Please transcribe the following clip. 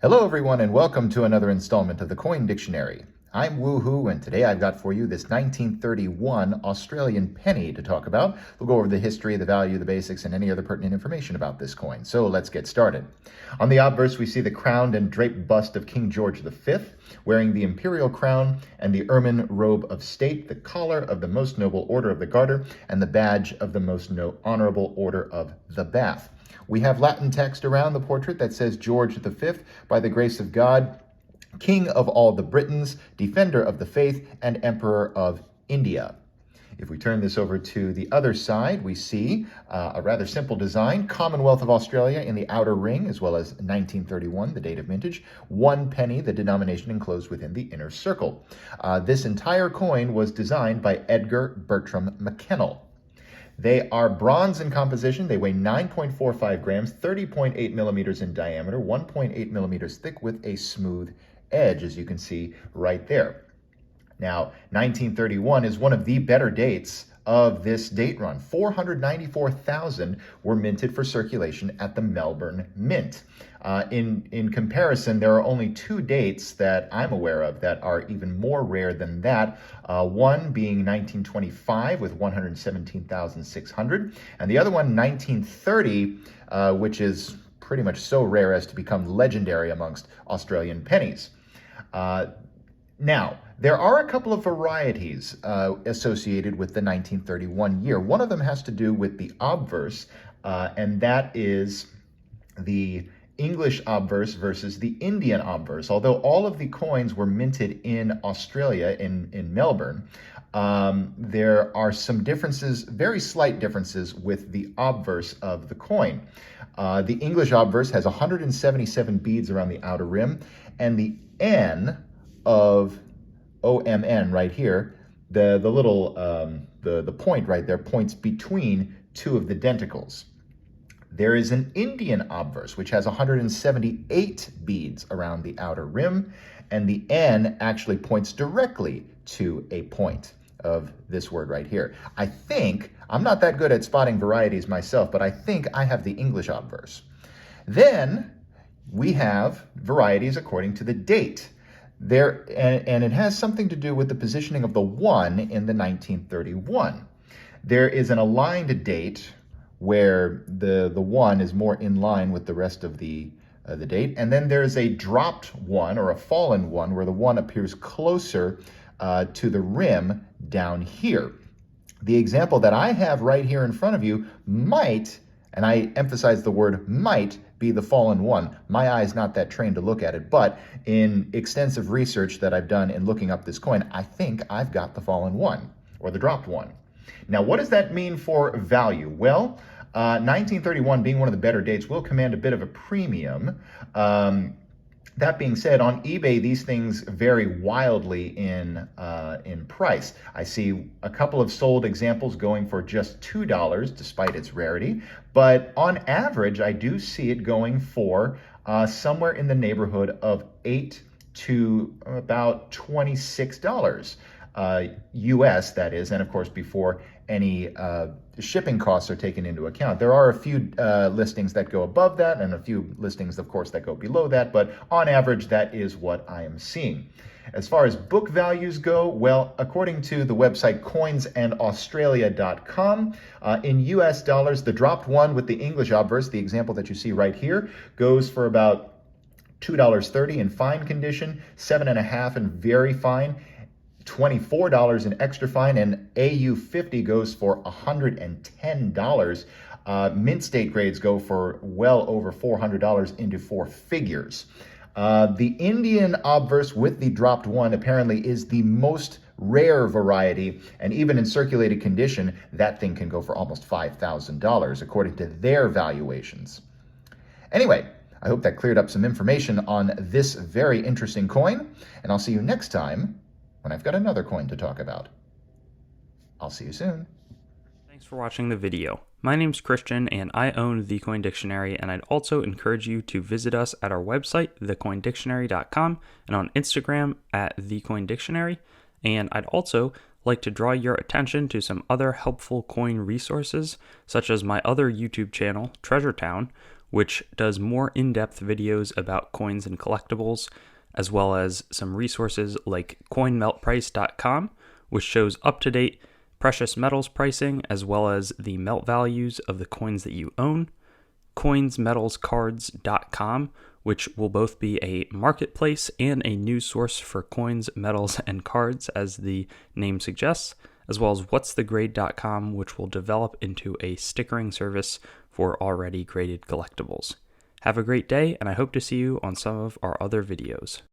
Hello everyone and welcome to another installment of the Coin Dictionary. I'm Woohoo and today I've got for you this 1931 Australian penny to talk about. We'll go over the history, the value, the basics, and any other pertinent information about this coin. So let's get started. On the obverse we see the crowned and draped bust of King George V, wearing the imperial crown and the ermine robe of state, the collar of the most noble order of the Garter, and the badge of the most honorable order of the Bath. We have Latin text around the portrait that says George V, by the grace of God, King of all the Britons, Defender of the Faith, and Emperor of India. If we turn this over to the other side, we see a rather simple design, Commonwealth of Australia in the outer ring, as well as 1931, the date of mintage, 1 penny, the denomination enclosed within the inner circle. This entire coin was designed by Edgar Bertram McKennell. They are bronze in composition. They weigh 9.45 grams, 30.8 millimeters in diameter, 1.8 millimeters thick with a smooth edge, as you can see right there. Now, 1931 is one of the better dates of this date run. 494,000 were minted for circulation at the Melbourne Mint. In comparison, there are only 2 dates that I'm aware of that are even more rare than that. One being 1925 with 117,600, and the other one 1930, which is pretty much so rare as to become legendary amongst Australian pennies. Now, there are a couple of varieties associated with the 1931 year. One of them has to do with the obverse, and that is the English obverse versus the Indian obverse. Although all of the coins were minted in Australia, in Melbourne, there are some differences, very slight differences, with the obverse of the coin. The English obverse has 177 beads around the outer rim, and the N of OMN right here, the little, the point right there points between 2 of the denticles. There is an Indian obverse, which has 178 beads around the outer rim, and the N actually points directly to a point of this word right here. I think, I'm not that good at spotting varieties myself, but I think I have the English obverse. Then we have varieties according to the date. And it has something to do with the positioning of the 1 in the 1931. There is an aligned date where the 1 is more in line with the rest of the date. And then there's a dropped 1 or a fallen 1 where the 1 appears closer to the rim down here. The example that I have right here in front of you might, and I emphasize the word might, be the fallen 1. My eye's not that trained to look at it, but in extensive research that I've done in looking up this coin, I think I've got the fallen 1 or the dropped 1. Now, what does that mean for value? Well, 1931 being one of the better dates will command a bit of a premium. That being said, on eBay, these things vary wildly in price. I see a couple of sold examples going for just $2 despite its rarity, but on average, I do see it going for somewhere in the neighborhood of $8 to about $26 US, that is, and of course before any shipping costs are taken into account. There are a few listings that go above that and a few listings, of course, that go below that, but on average, that is what I am seeing. As far as book values go, well, according to the website coinsandaustralia.com, in US dollars, the dropped 1 with the English obverse, the example that you see right here, goes for about $2.30 in fine condition, $7.50 in very fine, $24 in extra fine, and AU50 goes for $110. Mint state grades go for well over $400 into 4 figures. The Indian obverse with the dropped 1 apparently is the most rare variety, and even in circulated condition, that thing can go for almost $5,000 according to their valuations. Anyway, I hope that cleared up some information on this very interesting coin, and I'll see you next time when I've got another coin to talk about. I'll see you soon. Thanks for watching the video. My name's Christian and I own The Coin Dictionary, and I'd also encourage you to visit us at our website, thecoindictionary.com, and on Instagram at thecoindictionary. And I'd also like to draw your attention to some other helpful coin resources, such as my other YouTube channel, Treasure Town, which does more in-depth videos about coins and collectibles, as well as some resources like coinmeltprice.com, which shows up-to-date precious metals pricing, as well as the melt values of the coins that you own, coinsmetalscards.com, which will both be a marketplace and a news source for coins, metals, and cards, as the name suggests, as well as whatsthegrade.com, which will develop into a stickering service for already graded collectibles. Have a great day, and I hope to see you on some of our other videos.